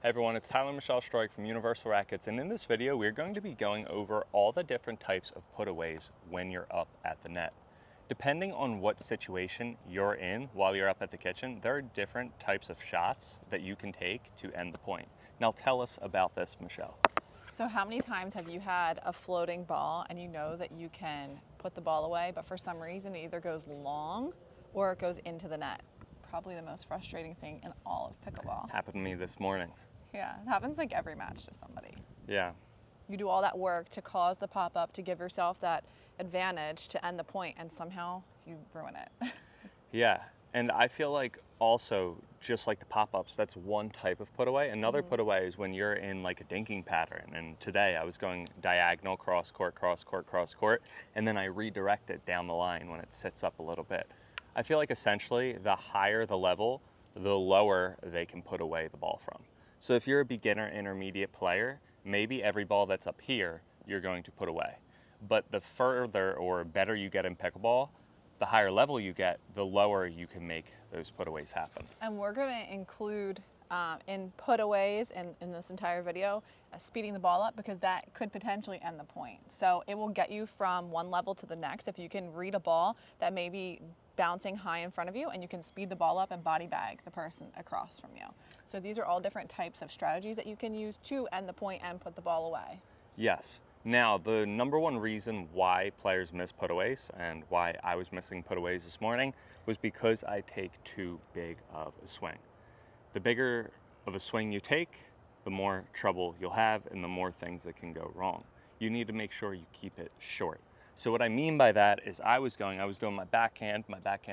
Hey everyone, it's Tyler Michelle Stroik from Universal Rackets, and in this video we're going to be going over all the different types of putaways when you're up at the net. Depending on what situation you're in while you're up at the kitchen, there are different types of shots that you can take to end the point. Now tell us about this, Michelle. So how many times have you had a floating ball and you know that you can put the ball away, but for some reason it either goes long or it goes into the net? Probably the most frustrating thing in all of pickleball. Happened to me this morning. Yeah, it happens like every match to somebody. Yeah. You do all that work to cause the pop-up, to give yourself that advantage to end the point, and somehow you ruin it. Yeah, and I feel like also, just like the pop-ups, that's one type of put away. Another put away is when you're in like a dinking pattern. And today I was going diagonal, cross court, cross court, cross court, and then I redirect it down the line when it sits up a little bit. I feel like essentially the higher the level, the lower they can put away the ball from. So if you're a beginner intermediate player, maybe every ball that's up here, you're going to put away. But the further or better you get in pickleball, the higher level you get, the lower you can make those putaways happen. And we're gonna include in putaways in this entire video, speeding the ball up, because that could potentially end the point. So it will get you from one level to the next if you can read a ball that may be bouncing high in front of you, and you can speed the ball up and body bag the person across from you. So these are all different types of strategies that you can use to end the point and put the ball away. Yes. Now, the number one reason why players miss putaways and why I was missing putaways this morning was because I take too big of a swing. The bigger of a swing you take, the more trouble you'll have and the more things that can go wrong. You need to make sure you keep it short. So what I mean by that is I was doing my backhand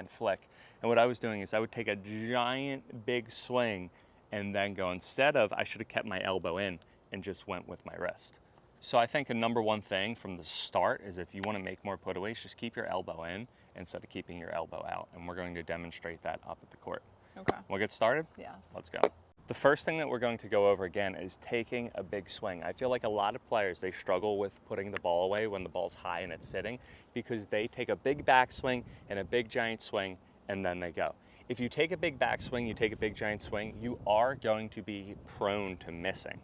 flick, and what I was doing is I would take a giant big swing and then go, instead of, I should have kept my elbow in and just went with my wrist. So I think a number one thing from the start is if you want to make more putaways, just keep your elbow in instead of keeping your elbow out, and we're going to demonstrate that up at the court. Okay. We'll get started? Yes. Let's go. The first thing that we're going to go over again is taking a big swing. I feel like a lot of players, they struggle with putting the ball away when the ball's high and it's sitting because they take a big backswing and a big giant swing and then they go. If you take a big backswing, you take a big giant swing, you are going to be prone to missing.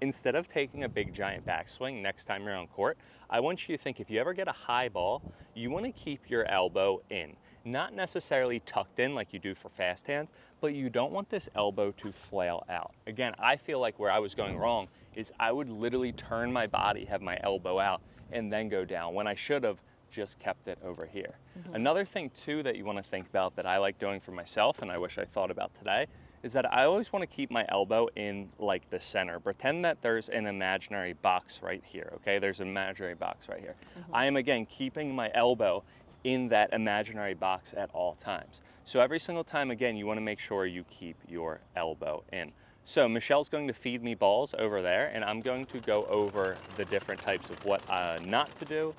Instead of taking a big giant backswing next time you're on court, I want you to think if you ever get a high ball, you want to keep your elbow in. Not necessarily tucked in like you do for fast hands, but you don't want this elbow to flail out. Again, I feel like where I was going wrong is I would literally turn my body, have my elbow out, and then go down when I should have just kept it over here. Another thing too that you want to think about that I like doing for myself, and I wish I thought about today, is that I always want to keep my elbow in like the center. Pretend that there's an imaginary box right here, okay? There's an imaginary box right here. I am, again, keeping my elbow in that imaginary box at all times. So every single time, again, you want to make sure you keep your elbow in. So Michelle's going to feed me balls over there, and I'm going to go over the different types of what not to do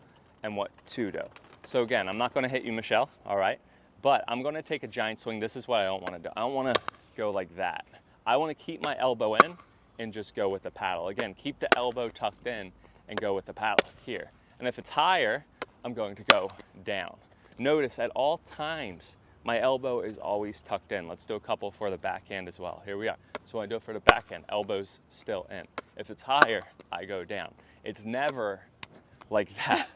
and what to do. So again, I'm not going to hit you, Michelle, all right? But I'm going to take a giant swing. This is what I don't want to do. I don't want to go like that. I want to keep my elbow in and just go with the paddle. Again, keep the elbow tucked in and go with the paddle here. And if it's higher, I'm going to go down. Notice at all times, my elbow is always tucked in. Let's do a couple for the backhand as well. Here we are. So when I do it for the backhand, elbow's still in. If it's higher, I go down. It's never like that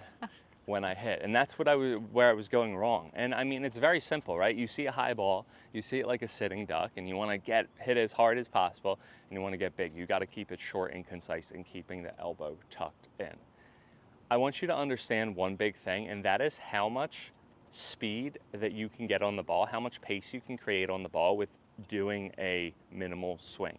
when I hit. And that's what where I was going wrong. And I mean, it's very simple, right? You see a high ball, you see it like a sitting duck, and you want to hit as hard as possible, and you want to get big. You got to keep it short and concise and keeping the elbow tucked in. I want you to understand one big thing, and that is how much speed that you can get on the ball, how much pace you can create on the ball with doing a minimal swing.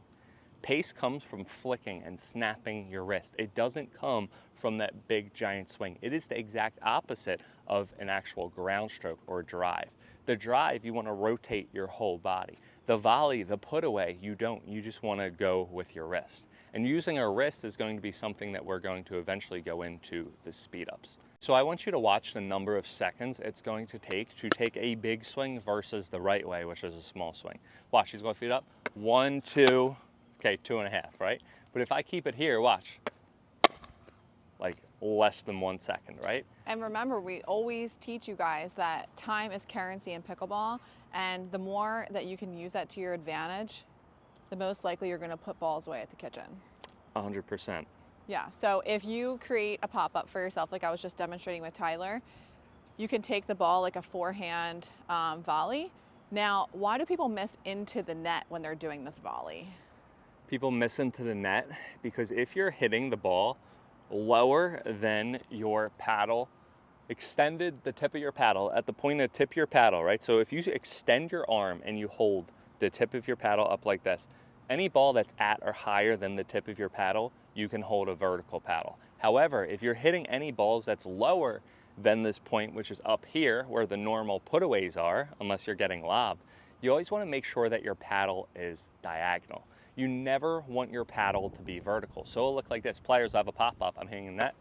Pace comes from flicking and snapping your wrist. It doesn't come from that big giant swing. It is the exact opposite of an actual ground stroke or drive. The drive, you want to rotate your whole body. The volley, the put away, you don't. You just want to go with your wrist. And using our wrist is going to be something that we're going to eventually go into the speed ups. So I want you to watch the number of seconds it's going to take a big swing versus the right way, which is a small swing. Watch, she's going to feed up. 1, 2, okay, 2.5, right? But if I keep it here, watch, like less than 1 second, right? And remember, we always teach you guys that time is currency in pickleball, and the more that you can use that to your advantage, the most likely you're going to put balls away at the kitchen. 100%. Yeah, so if you create a pop-up for yourself, like I was just demonstrating with Tyler, you can take the ball like a forehand volley. Now, why do people miss into the net when they're doing this volley? People miss into the net because if you're hitting the ball lower than your paddle, extended the tip of your paddle at the point of the tip of your paddle, right? So if you extend your arm and you hold the tip of your paddle up like this, any ball that's at or higher than the tip of your paddle, you can hold a vertical paddle. However, if you're hitting any balls that's lower than this point, which is up here where the normal putaways are, unless you're getting lob, you always want to make sure that your paddle is diagonal. You never want your paddle to be vertical. So it'll look like this. Players have a pop-up, I'm hitting the net,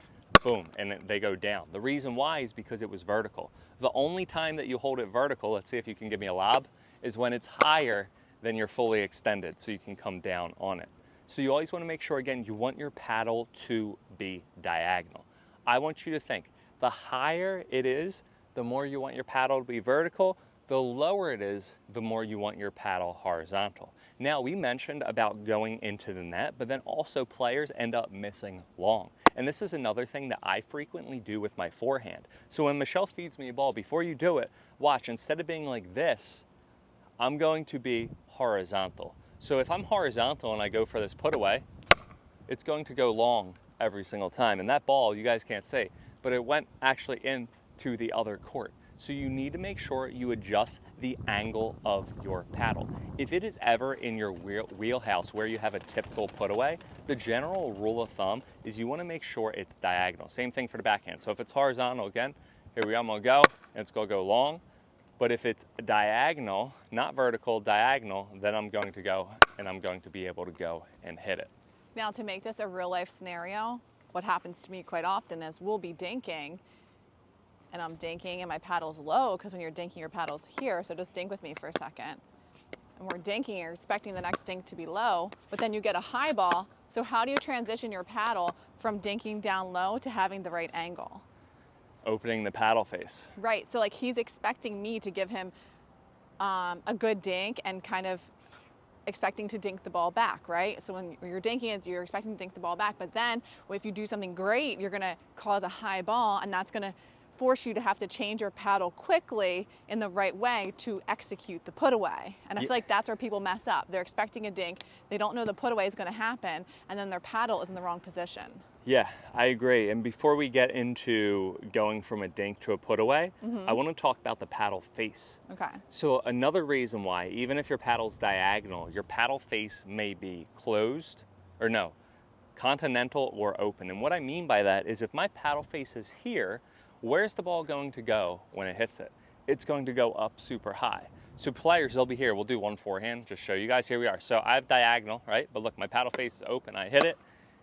boom, and they go down. The reason why is because it was vertical. The only time that you hold it vertical, let's see if you can give me a lob, is when it's higher than you're fully extended, so you can come down on it. So you always want to make sure, again, you want your paddle to be diagonal. I want you to think, the higher it is, the more you want your paddle to be vertical. The lower it is, the more you want your paddle horizontal. Now, we mentioned about going into the net, but then also players end up missing long. And this is another thing that I frequently do with my forehand. So when Michelle feeds me a ball, before you do it, watch, instead of being like this, I'm going to be horizontal. So if I'm horizontal and I go for this put away, it's going to go long every single time. And that ball, you guys can't see, but it went actually into the other court. So you need to make sure you adjust the angle of your paddle. If it is ever in your wheelhouse where you have a typical put away, the general rule of thumb is you want to make sure it's diagonal. Same thing for the backhand. So if it's horizontal, again, here we are, I'm gonna go, and it's gonna go long. But if it's diagonal, not vertical, diagonal, then I'm going to go and I'm going to be able to go and hit it. Now, to make this a real life scenario, what happens to me quite often is we'll be dinking, and I'm dinking and my paddle's low, because when you're dinking, your paddle's here, so just dink with me for a second. And we're dinking, you're expecting the next dink to be low, but then you get a high ball. So how do you transition your paddle from dinking down low to having the right angle? Opening the paddle face. Right, so like he's expecting me to give him a good dink and kind of expecting to dink the ball back, right? So when you're dinking it, you're expecting to dink the ball back, but then if you do something great, you're gonna cause a high ball, and that's gonna force you to have to change your paddle quickly in the right way to execute the put away. And I feel like that's where people mess up. They're expecting a dink, they don't know the put away is gonna happen, and then their paddle is in the wrong position. Yeah, I agree. And before we get into going from a dink to a put away, I want to talk about the paddle face. Okay. So another reason why, even if your paddle's diagonal, your paddle face may be closed, or no, continental or open. And what I mean by that is if my paddle face is here, where's the ball going to go when it hits it? It's going to go up super high. So players, they'll be here. We'll do one forehand, just show you guys. Here we are. So I have diagonal, right? But look, my paddle face is open. I hit it.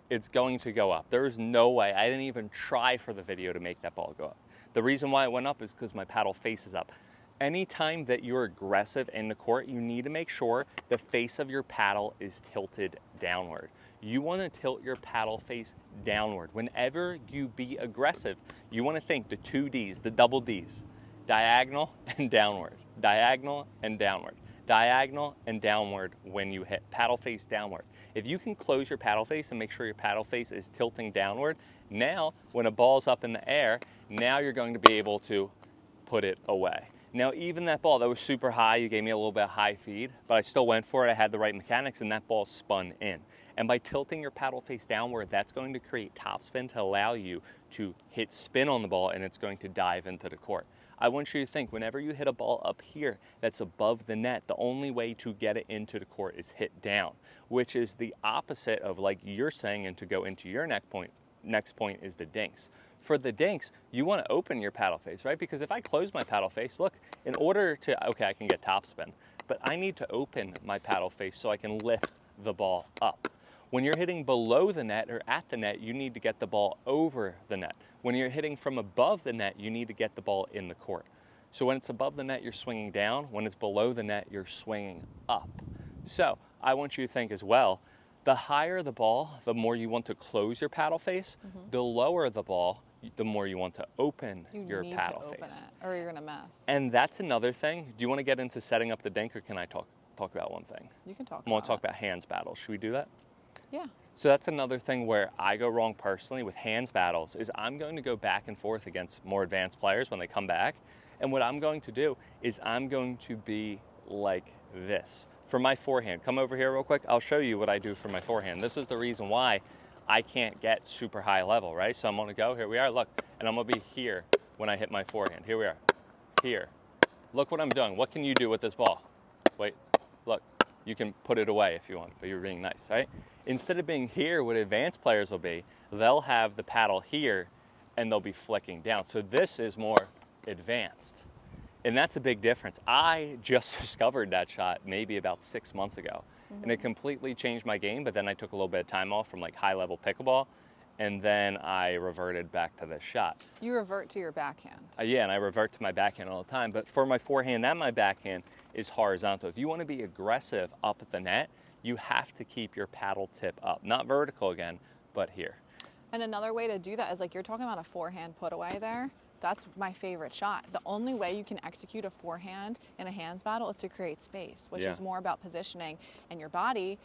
It's going to go up. There is no way. I didn't even try for the video to make that ball go up. The reason why it went up is because my paddle face is up. Anytime that you're aggressive in the court, you need to make sure the face of your paddle is tilted downward. You want to tilt your paddle face downward. Whenever you be aggressive, you want to think the 2 Ds, the double Ds, diagonal and downward, diagonal and downward, diagonal and downward when you hit, paddle face downward. If you can close your paddle face and make sure your paddle face is tilting downward, now when a ball's up in the air, now you're going to be able to put it away. Now even that ball that was super high, you gave me a little bit of high feed, but I still went for it. I had the right mechanics and that ball spun in. And by tilting your paddle face downward, that's going to create topspin to allow you to hit spin on the ball, and it's going to dive into the court. I want you to think, whenever you hit a ball up here that's above the net, the only way to get it into the court is hit down, which is the opposite of like you're saying, and to go into your next point is the dinks. For the dinks, you want to open your paddle face, right? Because if I close my paddle face, look, in order to, okay, I can get topspin, but I need to open my paddle face so I can lift the ball up. When you're hitting below the net or at the net, you need to get the ball over the net. When you're hitting from above the net, you need to get the ball in the court. So when it's above the net, you're swinging down. When it's below the net, you're swinging up. So I want you to think as well, the higher the ball, the more you want to close your paddle face. The lower the ball, the more you want to open your paddle face. Or you're gonna mess. And that's another thing. Do you want to get into setting up the dink, or can I talk? talk about one thing. You can talk I want about to talk about hands battles. Should we do that? Yeah. So that's another thing where I go wrong personally with hands battles is I'm going to go back and forth against more advanced players when they come back. And what I'm going to do is I'm going to be like this. For my forehand, come over here real quick. I'll show you what I do for my forehand. This is the reason why I can't get super high level, right? So I'm gonna go, here we are, look, and I'm gonna be here when I hit my forehand. Here we are, here. Look what I'm doing. What can you do with this ball? Wait, look, you can put it away if you want, but you're being nice, right? Instead of being here, what advanced players will be, they'll have the paddle here and they'll be flicking down. So this is more advanced. And that's a big difference. I just discovered that shot maybe about 6 months ago. And it completely changed my game, but then I took a little bit of time off from like high level pickleball, and then I reverted back to this shot. You revert to your backhand. Yeah, and I revert to my backhand all the time, but for my forehand and my backhand is horizontal. If you want to be aggressive up at the net, you have to keep your paddle tip up. Not vertical again, but here. And another way to do that is like you're talking about a forehand put away there. That's my favorite shot. The only way you can execute a forehand in a hands battle is to create space, which is more about positioning and your body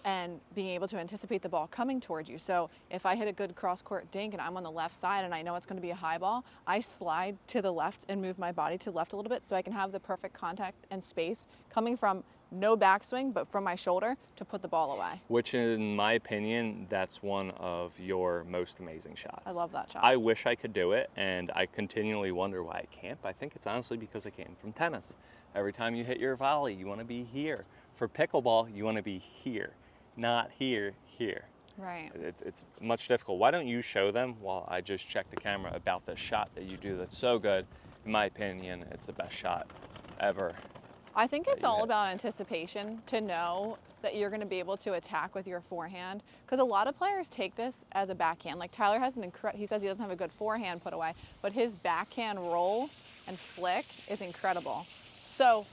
and being able to anticipate the ball coming towards you. So if I hit a good cross-court dink and I'm on the left side and I know it's going to be a high ball, I slide to the left and move my body to the left a little bit so I can have the perfect contact and space coming from no backswing, but from my shoulder to put the ball away. Which in my opinion, that's one of your most amazing shots. I love that shot. I wish I could do it, and I continually wonder why I can't, but I think it's honestly because it came from tennis. Every time you hit your volley, you want to be here. For pickleball, you want to be here, not here, here. Right. It's much difficult. Why don't you show them while I just check the camera about the shot that you do that's so good. In my opinion, it's the best shot ever. I think it's all about anticipation, to know that you're going to be able to attack with your forehand, because a lot of players take this as a backhand. Like Tyler has he says he doesn't have a good forehand put away, but his backhand roll and flick is incredible. So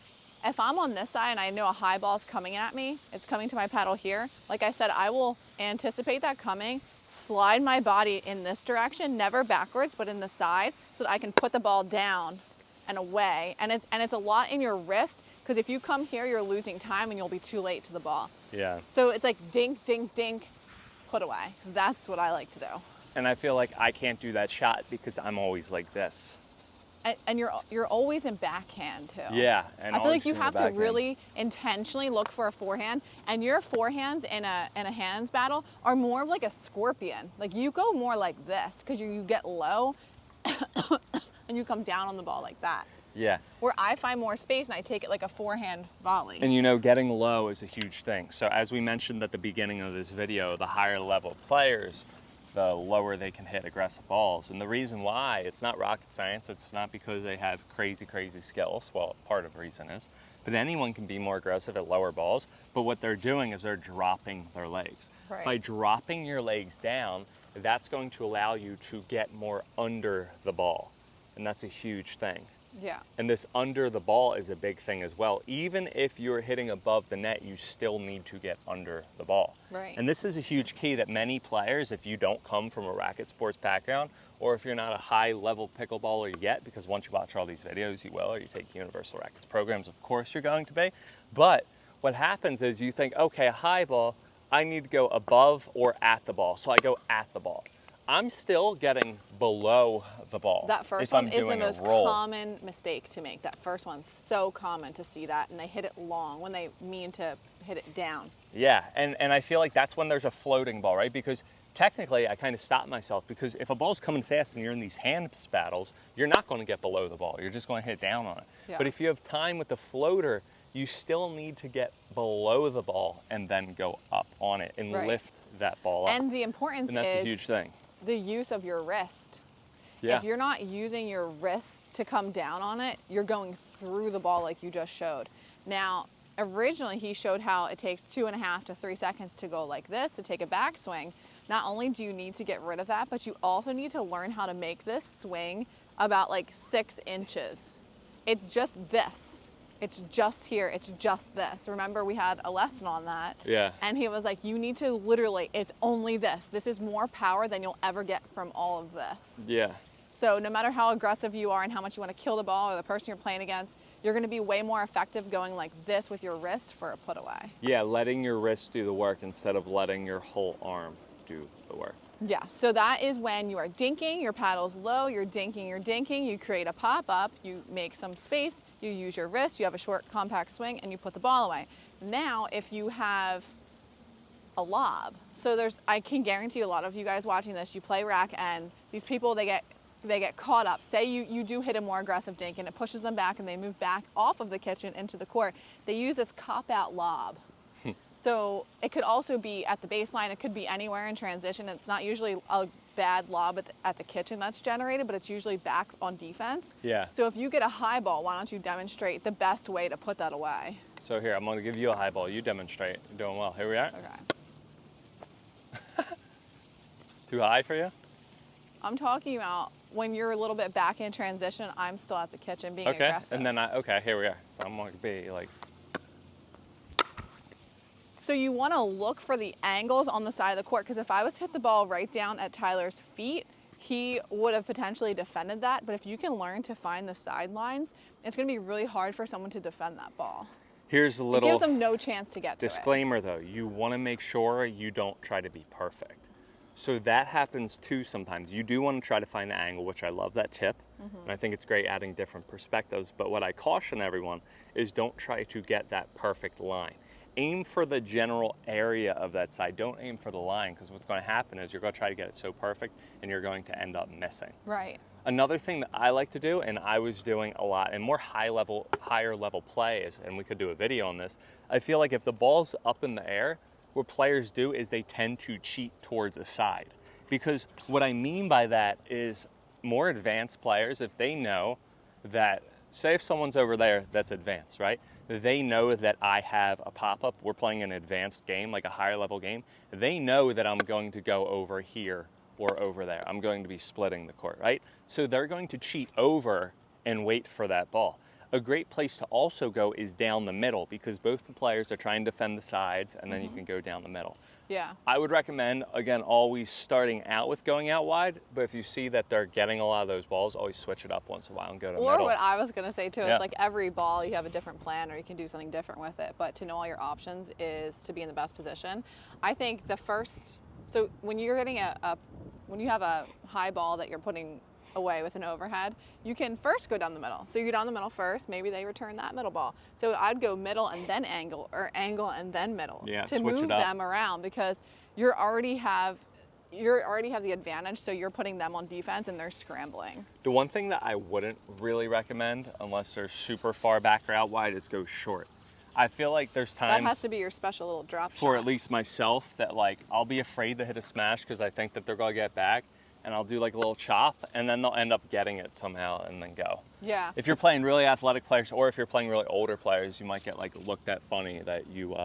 if I'm on this side and I know a high ball's coming at me, it's coming to my paddle here, like I said, I will anticipate that coming, slide my body in this direction, never backwards, but in the side, so that I can put the ball down and away. And it's a lot in your wrist, because if you come here, you're losing time and you'll be too late to the ball. Yeah. So it's like dink, dink, dink, put away. That's what I like to do. And I feel like I can't do that shot because I'm always like this. And you're always in backhand too. Yeah. And I feel like you always in the have to backhand. really intentionally look for a forehand, and your forehands in a hands battle are more of like a scorpion. Like you go more like this because you get low and you come down on the ball like that. Yeah. Where I find more space and I take it like a forehand volley. And you know, getting low is a huge thing. So as we mentioned at the beginning of this video, the higher level players, the lower they can hit aggressive balls. And the reason why, it's not rocket science, it's not because they have crazy, crazy skills. Well, part of the reason is, but anyone can be more aggressive at lower balls. But what they're doing is they're dropping their legs. Right. By dropping your legs down, that's going to allow you to get more under the ball. And that's a huge thing. Yeah. And this under the ball is a big thing as well. Even if you're hitting above the net, you still need to get under the ball. Right. And this is a huge key that many players, if you don't come from a racket sports background, or if you're not a high level pickleballer yet, because once you watch all these videos, you will, or you take Universal Rackets programs, of course you're going to be. But what happens is you think, okay, a high ball, I need to go above or at the ball. So I go at the ball. I'm still getting below the ball. That first one is the most common mistake to make. That first one's so common to see that, and they hit it long when they mean to hit it down. Yeah, and I feel like that's when there's a floating ball, right? Because technically I kind of stop myself, because if a ball's coming fast and you're in these hands battles, you're not going to get below the ball. You're just going to hit down on it. Yeah. But if you have time with the floater, you still need to get below the ball and then go up on it and lift that ball up. And the importance and that's is a huge thing. The use of your wrist. Yeah. If you're not using your wrist to come down on it, you're going through the ball like you just showed. Now, originally he showed how it takes 2.5 to 3 seconds to go like this, to take a backswing. Not only do you need to get rid of that, but you also need to learn how to make this swing about like 6 inches. It's just this. It's just here, it's just this. Remember, we had a lesson on that. Yeah. And he was like, you need to literally, it's only this. This is more power than you'll ever get from all of this. Yeah. So no matter how aggressive you are and how much you want to kill the ball or the person you're playing against, you're going to be way more effective going like this with your wrist for a put away. Yeah, letting your wrist do the work instead of letting your whole arm do the work. Yeah, so that is when you are dinking, your paddle's low, you're dinking, you create a pop-up, you make some space, you use your wrist, you have a short compact swing, and you put the ball away. Now, if you have a lob, so I can guarantee a lot of you guys watching this, you play rack, and these people, they get caught up. Say you do hit a more aggressive dink and it pushes them back and they move back off of the kitchen into the court. They use this cop-out lob. So it could also be at the baseline, it could be anywhere in transition. It's not usually a bad lob at the kitchen that's generated, but it's usually back on defense. Yeah. So if you get a high ball, why don't you demonstrate the best way to put that away? So here, I'm gonna give you a high ball. You demonstrate. You're doing well. Here we are. Okay. Too high for you? I'm talking about when you're a little bit back in transition, I'm still at the kitchen being aggressive. And then okay, here we are. So I'm gonna be like. So you want to look for the angles on the side of the court, because if I was to hit the ball right down at Tyler's feet, he would have potentially defended that. But if you can learn to find the sidelines, it's going to be really hard for someone to defend that ball. Here's a little. It gives them no chance to get to it. Disclaimer though, you want to make sure you don't try to be perfect. So that happens too sometimes. You do want to try to find the angle, which I love that tip. And I think it's great adding different perspectives. But what I caution everyone is don't try to get that perfect line. Aim for the general area of that side. Don't aim for the line, because what's going to happen is you're going to try to get it so perfect and you're going to end up missing. Right. Another thing that I like to do, and I was doing a lot in more higher level plays, and we could do a video on this, I feel like if the ball's up in the air, what players do is they tend to cheat towards the side. Because what I mean by that is more advanced players, if they know that, say if someone's over there that's advanced, right? They know that I have a pop-up, we're playing an advanced game, like a higher level game. They know that I'm going to go over here or over there. I'm going to be splitting the court, right? So they're going to cheat over and wait for that ball. A great place to also go is down the middle, because both the players are trying to defend the sides, and then you can go down the middle. Yeah. I would recommend, again, always starting out with going out wide, but if you see that they're getting a lot of those balls, always switch it up once in a while and go to Or middle. what I was going to say too, is like every ball you have a different plan, or you can do something different with it, but to know all your options is to be in the best position. I think so when you're getting when you have a high ball that you're putting away with an overhead, you can first go down the middle. So you go down the middle first, maybe they return that middle ball. So I'd go middle and then angle, or angle and then middle, to move them around, because you already have the advantage, so you're putting them on defense and they're scrambling. The one thing that I wouldn't really recommend, unless they're super far back or out wide, is go short. I feel like there's times that has to be your special little drop shot. For at least myself, that like I'll be afraid to hit a smash because I think that they're gonna get back, and I'll do like a little chop, and then they'll end up getting it somehow and then go. Yeah. If you're playing really athletic players, or if you're playing really older players, you might get like looked at funny that you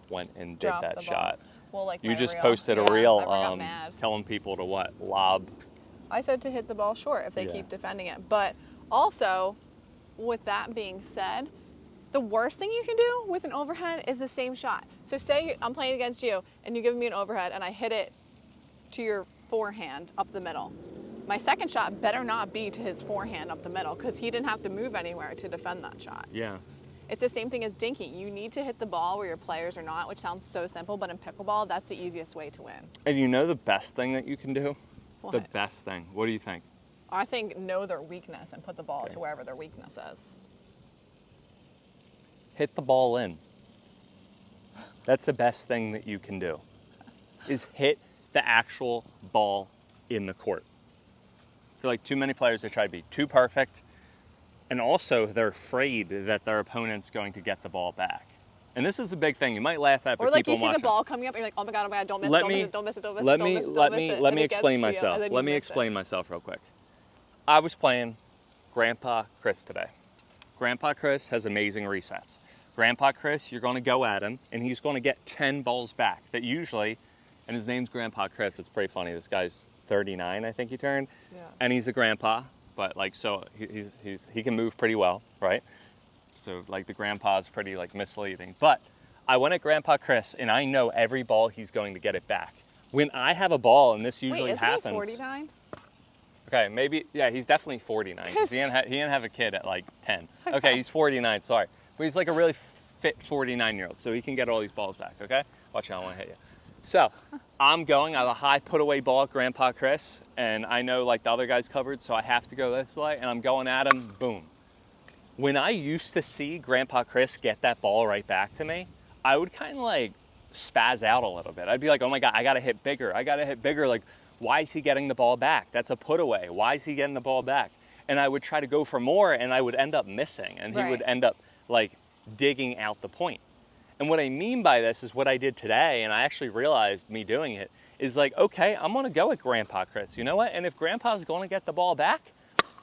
went and did that shot. Well, like you just reel. posted a reel telling people to what? Lob. I said to hit the ball short if they keep defending it. But also, with that being said, the worst thing you can do with an overhead is the same shot. So say I'm playing against you and you give me an overhead and I hit it to your forehand up the middle. My second shot better not be to his forehand up the middle, because he didn't have to move anywhere to defend that shot. Yeah. It's the same thing as dinking. You need to hit the ball where your players are not, which sounds so simple, but in pickleball, that's the easiest way to win. And you know the best thing that you can do? What? The best thing. What do you think? I think know their weakness and put the ball to wherever their weakness is. Hit the ball in. That's the best thing that you can do, is hit the actual ball in the court. I feel like too many players, they try to be too perfect, and also they're afraid that their opponent's going to get the ball back. And this is a big thing. You might laugh at, but or like people you see watching. The ball coming up, and you're like, oh my god, don't miss it, don't miss it, don't miss it, don't miss it, Let me explain myself. Let me explain myself real quick. I was playing Grandpa Chris today. Grandpa Chris has amazing resets. Grandpa Chris, you're going to go at him, and he's going to get 10 balls back. That usually, and his name's Grandpa Chris. It's pretty funny. This guy's 39, I think he turned, and he's a grandpa. But like, so he can move pretty well, right? So like the grandpa's pretty like misleading. But I went at Grandpa Chris, and I know every ball he's going to get it back. When I have a ball, and this usually happens. Wait, is he 49? Okay, maybe, yeah, he's definitely 49. 'Cause he didn't have a kid at like 10. Okay, he's 49, sorry. But he's like a really fit 49-year-old, so he can get all these balls back, okay? Watch out, I don't want to hit you. So, I have a high put-away ball at Grandpa Chris, and I know like the other guy's covered, so I have to go this way, and I'm going at him, boom. When I used to see Grandpa Chris get that ball right back to me, I would kind of like spaz out a little bit. I'd be like, oh my God, I gotta hit bigger. Like, why is he getting the ball back? That's a put away. Why is he getting the ball back? And I would try to go for more, and I would end up missing, and he would end up like digging out the point. And what I mean by this is what I did today, and I actually realized me doing it, is like, okay, I'm gonna go at Grandpa Chris. You know what? And if Grandpa's gonna get the ball back,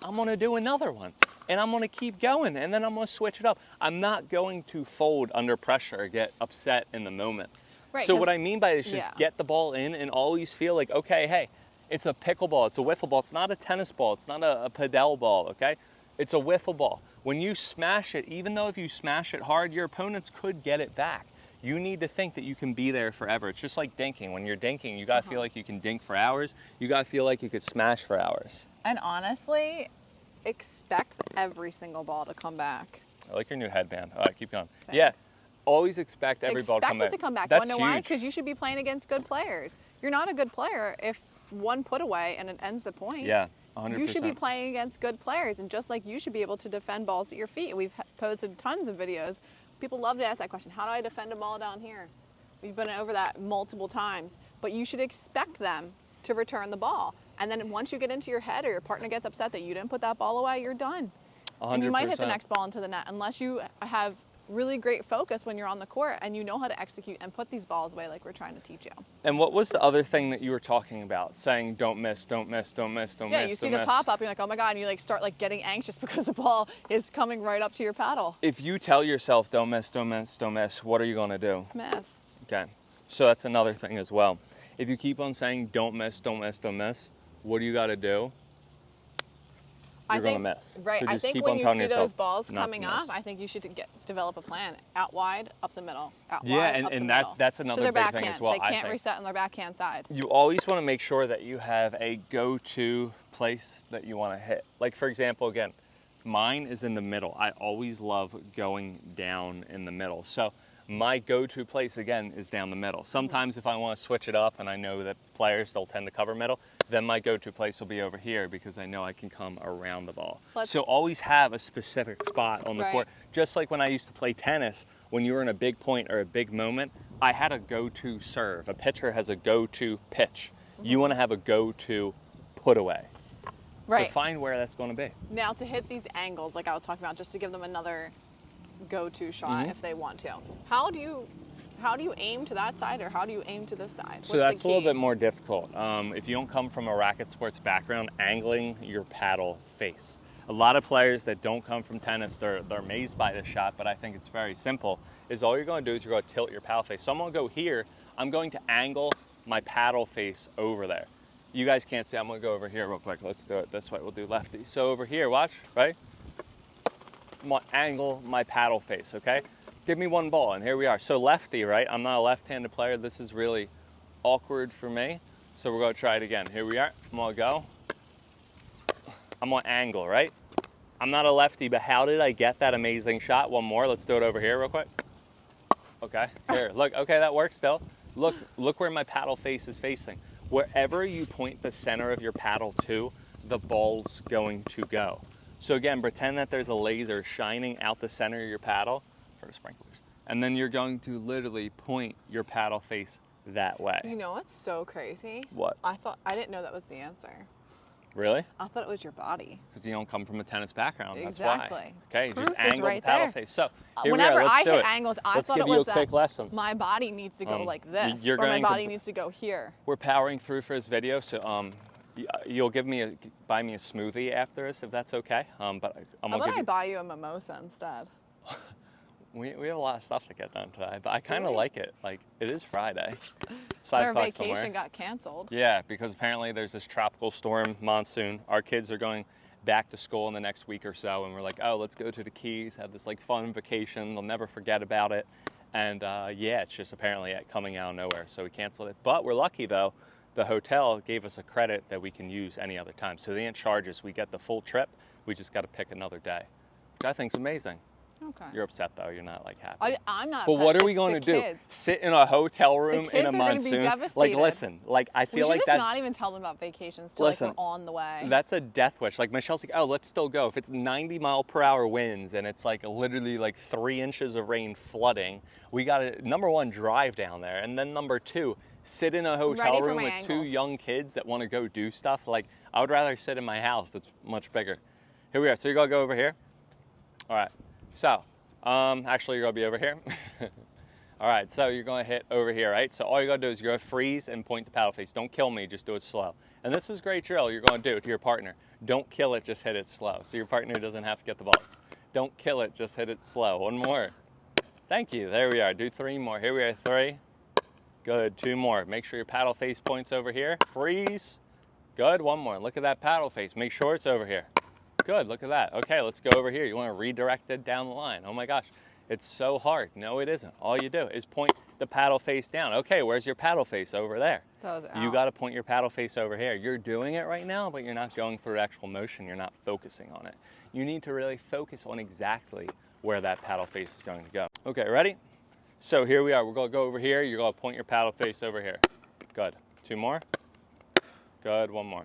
I'm gonna do another one. And I'm gonna keep going, and then I'm gonna switch it up. I'm not going to fold under pressure or get upset in the moment. Right, so what I mean by it is just get the ball in and always feel like, okay, hey, it's a pickleball, it's a wiffle ball, it's not a tennis ball, it's not a padel ball, okay? It's a wiffle ball. When you smash it, even though if you smash it hard, your opponents could get it back. You need to think that you can be there forever. It's just like dinking. When you're dinking, you gotta feel like you can dink for hours. You gotta feel like you could smash for hours. And honestly, expect every single ball to come back. I like your new headband. All right, keep going. Thanks. Yeah, always expect every ball to come back. Expect it to come back. That's Why? huge. Because you should be playing against good players. You're not a good player if one put away and it ends the point. Yeah, 100%. You should be playing against good players, and just like you should be able to defend balls at your feet. We've posted tons of videos. People love to ask that question. How do I defend a ball down here? We've been over that multiple times, but you should expect them to return the ball. And then once you get into your head or your partner gets upset that you didn't put that ball away, you're done. 100%. And you might hit the next ball into the net unless you have really great focus when you're on the court and you know how to execute and put these balls away like we're trying to teach you. And what was the other thing that you were talking about? Saying don't miss, don't miss, don't miss, don't miss. Yeah, you see the pop up, you're like, oh my God, and you like start like getting anxious because the ball is coming right up to your paddle. If you tell yourself don't miss, don't miss, don't miss, what are you gonna do? Miss. Okay, so that's another thing as well. If you keep on saying don't miss, don't miss, don't miss, what do you gotta do? You're gonna miss. Right, So I just think keep when on you telling see yourself those balls not to coming up, miss. I think you should develop a plan. Out wide, up the middle. Out Yeah, wide, and, up the and middle. that's another to their big backhand. thing as well. They I can't think. reset on their backhand side. You always want to make sure that you have a go-to place that you want to hit. Like for example, again, mine is in the middle. I always love going down in the middle. So my go-to place again is down the middle. Sometimes if I want to switch it up and I know that players they'll tend to cover middle, then my go-to place will be over here because I know I can come around the ball. So always have a specific spot on the court. Just like when I used to play tennis, when you were in a big point or a big moment, I had a go-to serve. A pitcher has a go-to pitch. You want to have a go-to put away. Right. So find where that's going to be. Now to hit these angles, like I was talking about, just to give them another go-to shot if they want to. How do you aim to that side, or how do you aim to this side? So that's a little bit more difficult. If you don't come from a racket sports background, angling your paddle face. A lot of players that don't come from tennis, they're amazed by this shot, but I think it's very simple, is all you're going to do is you're going to tilt your paddle face. So I'm going to go here, I'm going to angle my paddle face over there. You guys can't see, I'm going to go over here real quick. Let's do it this way, we'll do lefty. So over here, watch, right? I'm going to angle my paddle face, okay? Give me one ball, and here we are. So lefty, right? I'm not a left-handed player. This is really awkward for me. So we're gonna try it again. Here we are, I'm gonna go. I'm gonna angle, right? I'm not a lefty, but how did I get that amazing shot? One more, let's do it over here real quick. Okay, here, look, okay, that works still. Look where my paddle face is facing. Wherever you point the center of your paddle to, the ball's going to go. So again, pretend that there's a laser shining out the center of your paddle for the sprinklers. And then you're going to literally point your paddle face that way. You know what's so crazy? What? I didn't know that was the answer. Really? I thought it was your body. Because you don't come from a tennis background, Exactly. that's why. Okay, Proof just is angle right the paddle there. face. So here Whenever we are, I let's do hit it. angles, I Let's thought give it you was a quick lesson. my body needs to go like this, you're or my going to- body needs to go here. We're powering through for this video, so you'll buy me a smoothie after this, if that's okay. But I'm How gonna about give I you. buy you a mimosa instead? We have a lot of stuff to get done today, but I kind of Really? like it. Like, it is Friday. It's Our 5 o'clock vacation somewhere. got canceled. Yeah, because apparently there's this tropical storm monsoon. Our kids are going back to school in the next week or so, and we're like, oh, let's go to the Keys, have this like fun vacation. They'll never forget about it. And yeah, it's just apparently coming out of nowhere, so we canceled it. But we're lucky though, the hotel gave us a credit that we can use any other time. So they didn't charge us. We get the full trip. We just got to pick another day, which I think's amazing. Okay. You're upset though. You're not like happy. I'm not. But upset. what are we going to do? Kids. Sit in a hotel room in a kids are gonna be monsoon? Like, devastated. listen. Like, I We feel should like just that. not even tell them about vacations till like we're on the way. That's a death wish. Like, Michelle's like, oh, let's still go. If it's 90-mile-per-hour winds and it's like literally like 3 inches of rain flooding, we got to, number one, drive down there, and then number two, sit in a hotel room with two young kids that want to go do stuff. Like, I would rather sit in my house that's much bigger. Here we are. So you're gonna go over here. All right. So. Actually, you're gonna be over here. All right, so you're gonna hit over here, right? So all you're gonna do is you're gonna freeze and point the paddle face. Don't kill me, just do it slow. And this is a great drill you're gonna do to your partner. Don't kill it, just hit it slow. So your partner doesn't have to get the balls. Don't kill it, just hit it slow. One more. Thank you, there we are. Do 3 more. Here we are, 3. Good, 2 more. Make sure your paddle face points over here. Freeze. Good, 1 more. Look at that paddle face. Make sure it's over here. Good, look at that. Okay, let's go over here. You want to redirect it down the line. Oh my gosh, it's so hard. No, it isn't. All you do is point the paddle face down. Okay, where's your paddle face? Over there. That was out. You got to point your paddle face over here. You're doing it right now, but you're not going through actual motion. You're not focusing on it. You need to really focus on exactly where that paddle face is going to go. Okay, ready? So here we are. We're going to go over here. You're going to point your paddle face over here. Good. 2 more. Good. 1 more.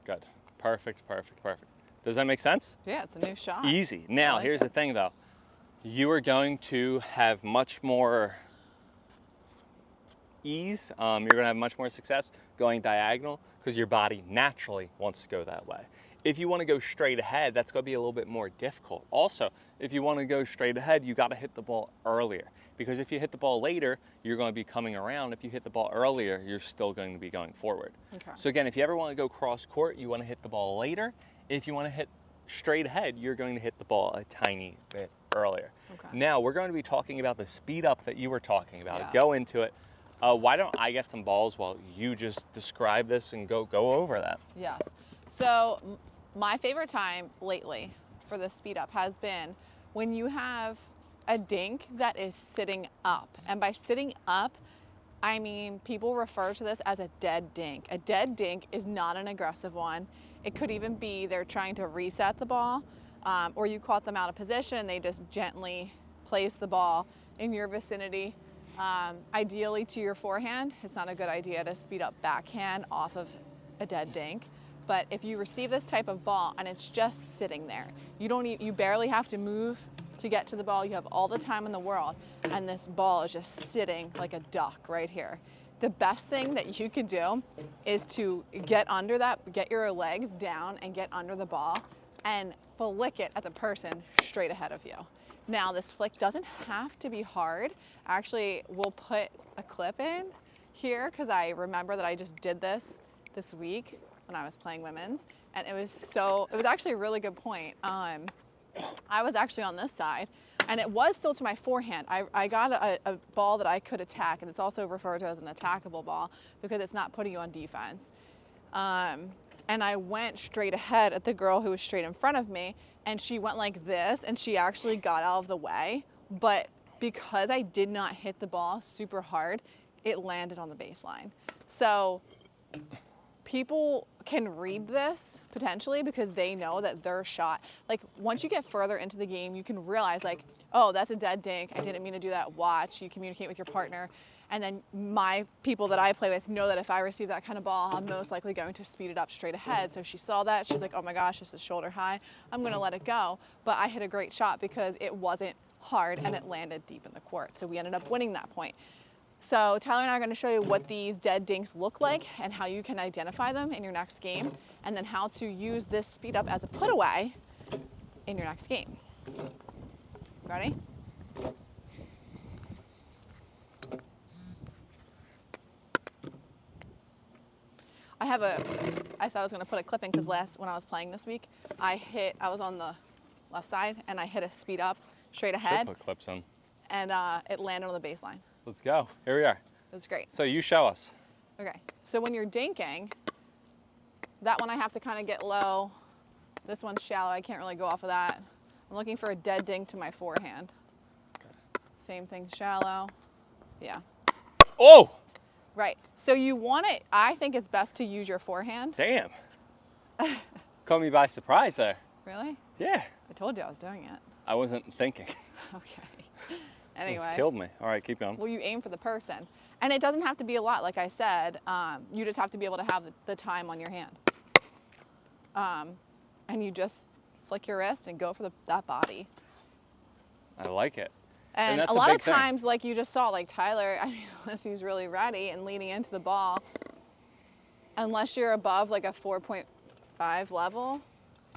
Good. Perfect, perfect, perfect. Does that make sense? Yeah, it's a new shot. Easy. Now, here's the thing though. You are going to have much more ease. You're going to have much more success going diagonal because your body naturally wants to go that way. If you want to go straight ahead, that's going to be a little bit more difficult. Also, if you want to go straight ahead, you got to hit the ball earlier. Because if you hit the ball later, you're going to be coming around. If you hit the ball earlier, you're still going to be going forward. Okay. So again, if you ever want to go cross court, you want to hit the ball later. If you want to hit straight ahead, you're going to hit the ball a tiny bit earlier. Okay. Now, we're going to be talking about the speed up that you were talking about. Yes. Go into it. Why don't I get some balls while you just describe this and go over that? Yes. So my favorite time lately for the speed up has been when you have a dink that is sitting up. And by sitting up, I mean people refer to this as a dead dink. A dead dink is not an aggressive one. It could even be they're trying to reset the ball, or you caught them out of position and they just gently place the ball in your vicinity. Ideally to your forehand. It's not a good idea to speed up backhand off of a dead dink. But if you receive this type of ball and it's just sitting there, you barely have to move to get to the ball. You have all the time in the world, and this ball is just sitting like a duck right here. The best thing that you could do is to get under that, get your legs down and get under the ball and flick it at the person straight ahead of you. Now, this flick doesn't have to be hard. Actually, we'll put a clip in here because I remember that I just did this week when I was playing women's, and it was actually a really good point. I was actually on this side, and it was still to my forehand. I got a ball that I could attack, and it's also referred to as an attackable ball because it's not putting you on defense. And I went straight ahead at the girl who was straight in front of me, and she went like this, and she actually got out of the way. But because I did not hit the ball super hard, it landed on the baseline. So people can read this potentially because they know that their shot, like once you get further into the game, you can realize like, oh, that's a dead dink. I didn't mean to do that. Watch, you communicate with your partner. And then my people that I play with know that if I receive that kind of ball, I'm most likely going to speed it up straight ahead. So she saw that. She's like, oh my gosh, this is shoulder high. I'm going to let it go. But I hit a great shot because it wasn't hard and it landed deep in the court. So we ended up winning that point. So Tyler and I are going to show you what these dead dinks look like and how you can identify them in your next game, and then how to use this speed up as a put away in your next game. Ready? I thought I was going to put a clip in because when I was playing this week, I was on the left side and I hit a speed up straight ahead. Should put clips in. And it landed on the baseline. Let's go. Here we are. It was great. So you show us. Okay. So when you're dinking, that one I have to kind of get low. This one's shallow. I can't really go off of that. I'm looking for a dead dink to my forehand. Okay. Same thing, shallow. Yeah. Oh! Right. So you want it, I think it's best to use your forehand. Damn. Caught me by surprise there. Really? Yeah. I told you I was doing it. I wasn't thinking. Okay. Anyway. Almost killed me. All right, keep going. Well, you aim for the person. And it doesn't have to be a lot, like I said. You just have to be able to have the time on your hand. And you just flick your wrist and go for that body. I like it. And that's a a lot big of times, like you just saw, like Tyler, I mean, unless he's really ready and leaning into the ball, unless you're above like a 4.5 level,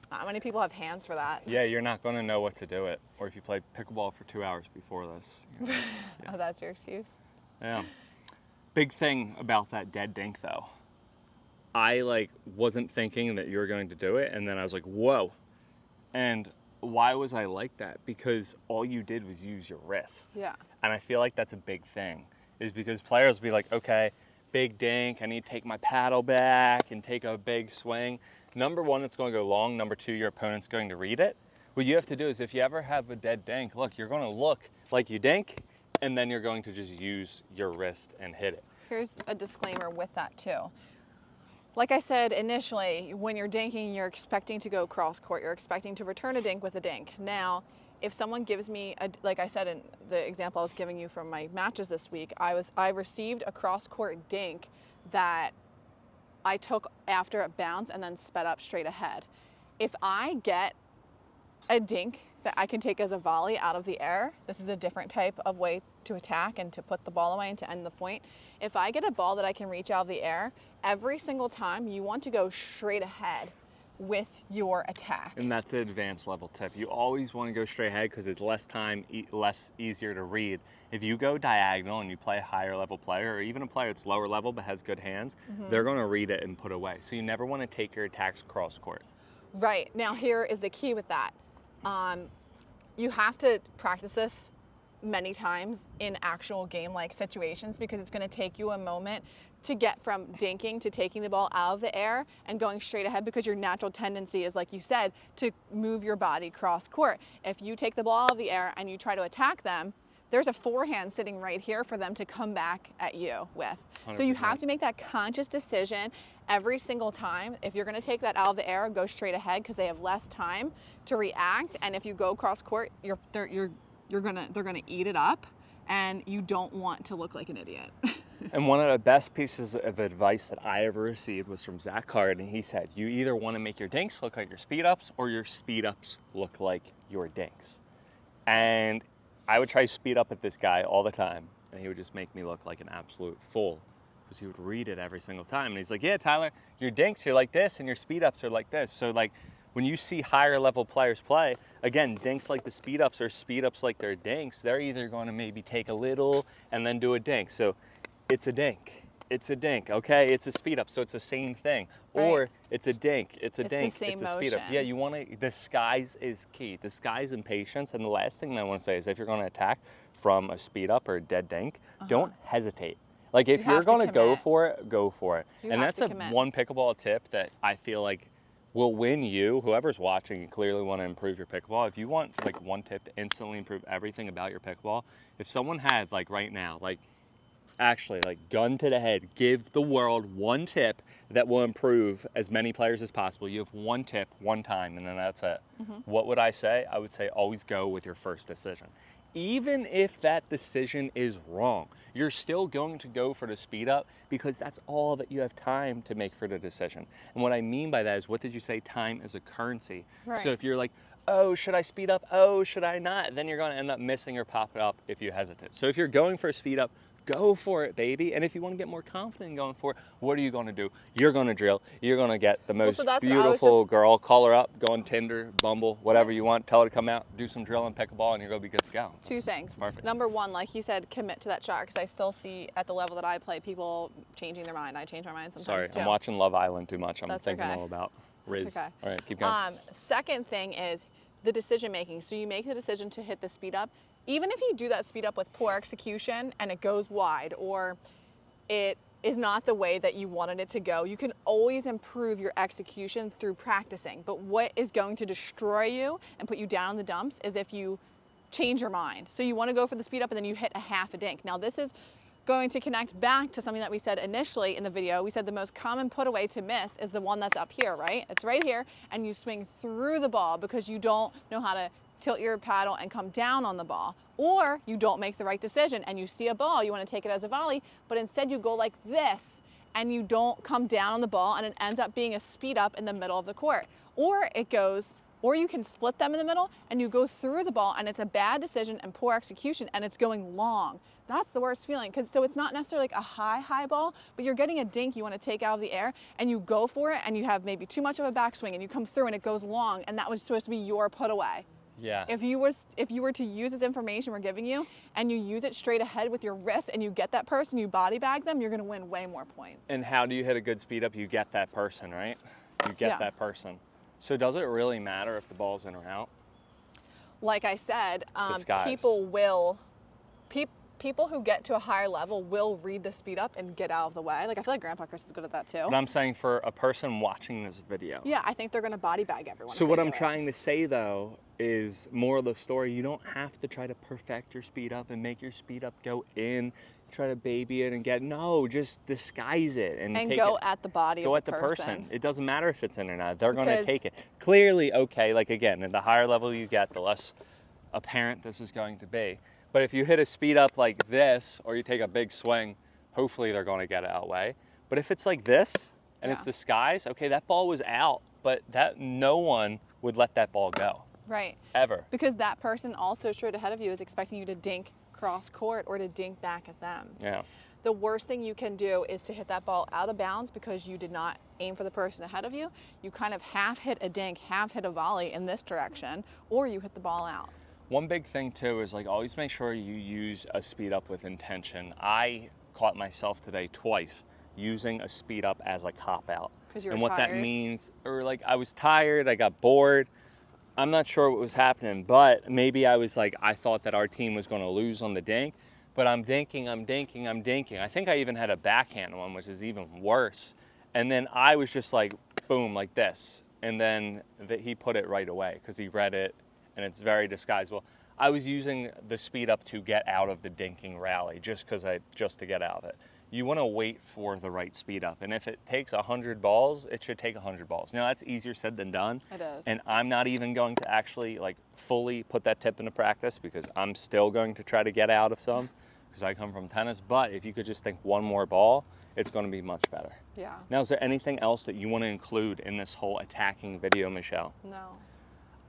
not many people have hands for that. Yeah, you're not going to know what to do it. Or if you play pickleball for 2 hours before this. You know, Oh, that's your excuse? yeah. Big thing about that dead dink, though. I like wasn't thinking that you were going to do it, and then I was like, whoa. And why was I like that? Because all you did was use your wrist. Yeah. And I feel like that's a big thing, is because players will be like, okay, big dink, I need to take my paddle back and take a big swing. Number one, it's going to go long. Number two, your opponent's going to read it. What you have to do is if you ever have a dead dink, look, you're going to look like you dink, and then you're going to just use your wrist and hit it. Here's a disclaimer with that too. Like I said initially, when you're dinking, you're expecting to go cross court. You're expecting to return a dink with a dink. Now, if someone gives me, like I said in the example I was giving you from my matches this week, I received a cross court dink that I took after it bounced and then sped up straight ahead. If I get a dink that I can take as a volley out of the air, this is a different type of way to attack and to put the ball away and to end the point. If I get a ball that I can reach out of the air, every single time you want to go straight ahead with your attack. And that's an advanced level tip. You always want to go straight ahead because it's less time, less easier to read. If you go diagonal and you play a higher level player, or even a player that's lower level but has good hands, they're going to read it and put away. So you never want to take your attacks cross court. Right. Now here is the key with that. You have to practice this many times in actual game-like situations because it's going to take you a moment to get from dinking to taking the ball out of the air and going straight ahead, because your natural tendency is, like you said, to move your body cross court. If you take the ball out of the air and you try to attack them, there's a forehand sitting right here for them to come back at you with. 100%. So you have to make that conscious decision every single time. If you're going to take that out of the air, go straight ahead because they have less time to react. And if you go cross court, they're gonna eat it up, and you don't want to look like an idiot. And one of the best pieces of advice that I ever received was from Zach Card, and he said, you either want to make your dinks look like your speed ups or your speed ups look like your dinks. And I would try to speed up at this guy all the time, and he would just make me look like an absolute fool because he would read it every single time. And he's like, yeah, Tyler, your dinks are like this and your speed ups are like this. So like when you see higher level players play, again, dinks like the speed ups or speed ups like their dinks, they're either going to maybe take a little and then do a dink. So it's a dink. It's a dink, okay? It's a speed up, so it's the same thing. Right. Or it's a dink. It's a dink. The same it's a speed up. motion. Yeah, you want to, disguise is key. Disguise and patience. And the last thing that I want to say is if you're going to attack from a speed up or a dead dink, don't hesitate. Like if you're going to go for it, go for it. And that's one pickleball tip that I feel like will win you, whoever's watching, you clearly want to improve your pickleball. If you want like one tip to instantly improve everything about your pickleball, if someone had like right now, like actually like gun to the head, give the world one tip that will improve as many players as possible. You have one tip, one time, and then that's it. What would I say? I would say always go with your first decision. Even if that decision is wrong, you're still going to go for the speed up because that's all that you have time to make for the decision. And what I mean by that is, what did you say? Time is a currency. Right. So if you're like, oh, should I speed up? Oh, should I not? Then you're going to end up missing or pop it up if you hesitate. So if you're going for a speed up, go for it, baby. And if you want to get more confident in going for it, what are you going to do? You're going to drill. You're going to get the most beautiful girl, call her up, go on Tinder, Bumble, whatever you want, tell her to come out, do some drilling, pickleball, and you're going to be good to go. Two things. Perfect. Number one, like you said, commit to that shot, because I still see at the level that I play people changing their mind. I change my mind sometimes too. I'm watching Love Island too much. I'm That's thinking okay. all about Riz. Okay. All right, keep going. Second thing is the decision making. So you make the decision to hit the speed up. Even if you do that speed up with poor execution and it goes wide, or it is not the way that you wanted it to go, you can always improve your execution through practicing. But what is going to destroy you and put you down in the dumps is if you change your mind. So you want to go for the speed up and then you hit a half a dink. Now this is going to connect back to something that we said initially in the video. We said the most common put away to miss is the one that's up here, right? It's right here, and you swing through the ball because you don't know how to tilt your paddle and come down on the ball. Or you don't make the right decision and you see a ball, you want to take it as a volley, but instead you go like this and you don't come down on the ball, and it ends up being a speed up in the middle of the court. Or you can split them in the middle and you go through the ball and it's a bad decision and poor execution and it's going long. That's the worst feeling, because so it's not necessarily like a high ball, but you're getting a dink you want to take out of the air and you go for it and you have maybe too much of a backswing and you come through and it goes long, and that was supposed to be your put away. Yeah. If you were to use this information we're giving you and you use it straight ahead with your wrist and you get that person, you body bag them, you're going to win way more points. And how do you hit a good speed up? You get that person, right? You get that person. So does it really matter if the ball's in or out? Like I said, people who get to a higher level will read the speed up and get out of the way. Like, I feel like Grandpa Chris is good at that too. But I'm saying for a person watching this video. Yeah, I think they're going to body bag everyone. So what I'm trying to say though is, more of the story, you don't have to try to perfect your speed up and make your speed up go in, try to baby it and just disguise it and go at the body go of at the person. person. It doesn't matter if it's in or not. They're going to take it. Clearly, okay, like again, at the higher level you get, the less apparent this is going to be. But if you hit a speed up like this, or you take a big swing, hopefully they're going to get it out way. But if it's like this and it's disguised, okay, that ball was out, but no one would let that ball go. Right. Ever. Because that person also straight ahead of you is expecting you to dink cross court or to dink back at them. Yeah. The worst thing you can do is to hit that ball out of bounds because you did not aim for the person ahead of you. You kind of half hit a dink, half hit a volley in this direction, or you hit the ball out. One big thing too is, like, always make sure you use a speed up with intention. I caught myself today twice using a speed up as a cop out. Because you were and what tired? that means, or like I was tired, I got bored. I'm not sure what was happening, but maybe I thought that our team was going to lose on the dink, but I'm dinking. I think I even had a backhand one, which is even worse. And then I was just like, boom, like this. And then he put it right away because he read it. And it's very disguisable. I was using the speed up to get out of the dinking rally just to get out of it. You want to wait for the right speed up. And if it takes 100 balls, it should take 100 balls. Now, that's easier said than done. It is. And I'm not even going to actually fully put that tip into practice, because I'm still going to try to get out of some because I come from tennis. But if you could just think one more ball, it's going to be much better. Yeah. Now, is there anything else that you want to include in this whole attacking video, Michelle? No.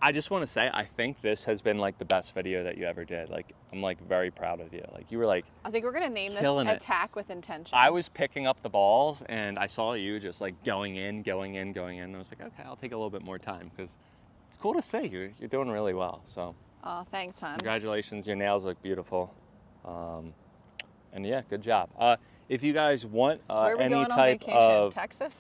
I just want to say, I think this has been the best video that you ever did. I'm very proud of you. You were I think we're going to name this Attack with Intention. I was picking up the balls and I saw you just going in. And I was like, okay, I'll take a little bit more time, because it's cool to see you're doing really well. So. Oh, thanks, hon. Congratulations. Your nails look beautiful. And yeah, good job. If you guys want Where are we any going type on vacation? of Texas?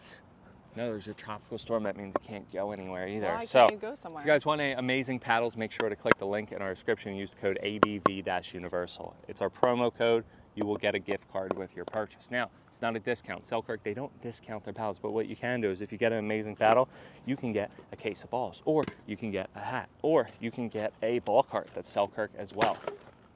No, there's a tropical storm. That means you can't go anywhere either. Why so can't you go somewhere? if you guys want amazing paddles, make sure to click the link in our description and use the code ABV-Universal. It's our promo code. You will get a gift card with your purchase. Now, it's not a discount. Selkirk, they don't discount their paddles, but what you can do is, if you get an amazing paddle, you can get a case of balls, or you can get a hat, or you can get a ball cart that's Selkirk as well.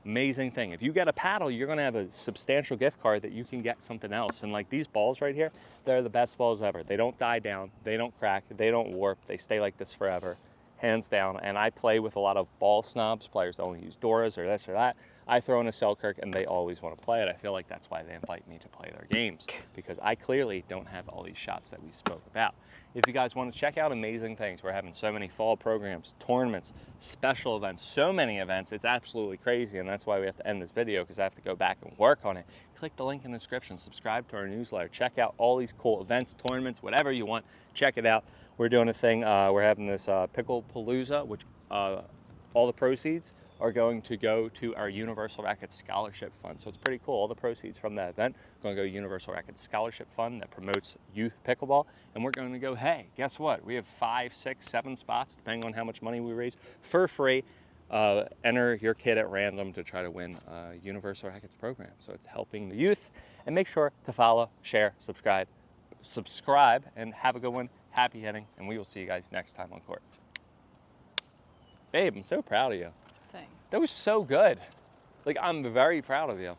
Amazing thing. If you get a paddle, you're going to have a substantial gift card that you can get something else. And these balls right here, they're the best balls ever. They don't die down, they don't crack, they don't warp, they stay like this forever, hands down. And I play with a lot of ball snobs, players that only use Doras or this or that. I throw in a Selkirk and they always want to play it. I feel like that's why they invite me to play their games, because I clearly don't have all these shots that we spoke about. If you guys want to check out amazing things, we're having so many fall programs, tournaments, special events, so many events. It's absolutely crazy, and that's why we have to end this video, because I have to go back and work on it. Click the link in the description, subscribe to our newsletter, check out all these cool events, tournaments, whatever you want, check it out. We're doing a thing, we're having this Pickleball, which all the proceeds are going to go to our Universal Rackets Scholarship Fund. So it's pretty cool. All the proceeds from that event are going to go to Universal Rackets Scholarship Fund that promotes youth pickleball. And we're going to go, hey, guess what? We have 5, 6, 7 spots, depending on how much money we raise, for free. Enter your kid at random to try to win a Universal Rackets program. So it's helping the youth. And make sure to follow, share, subscribe, and have a good one. Happy hitting, and we will see you guys next time on court. Babe, I'm so proud of you. Thanks. That was so good. I'm very proud of you.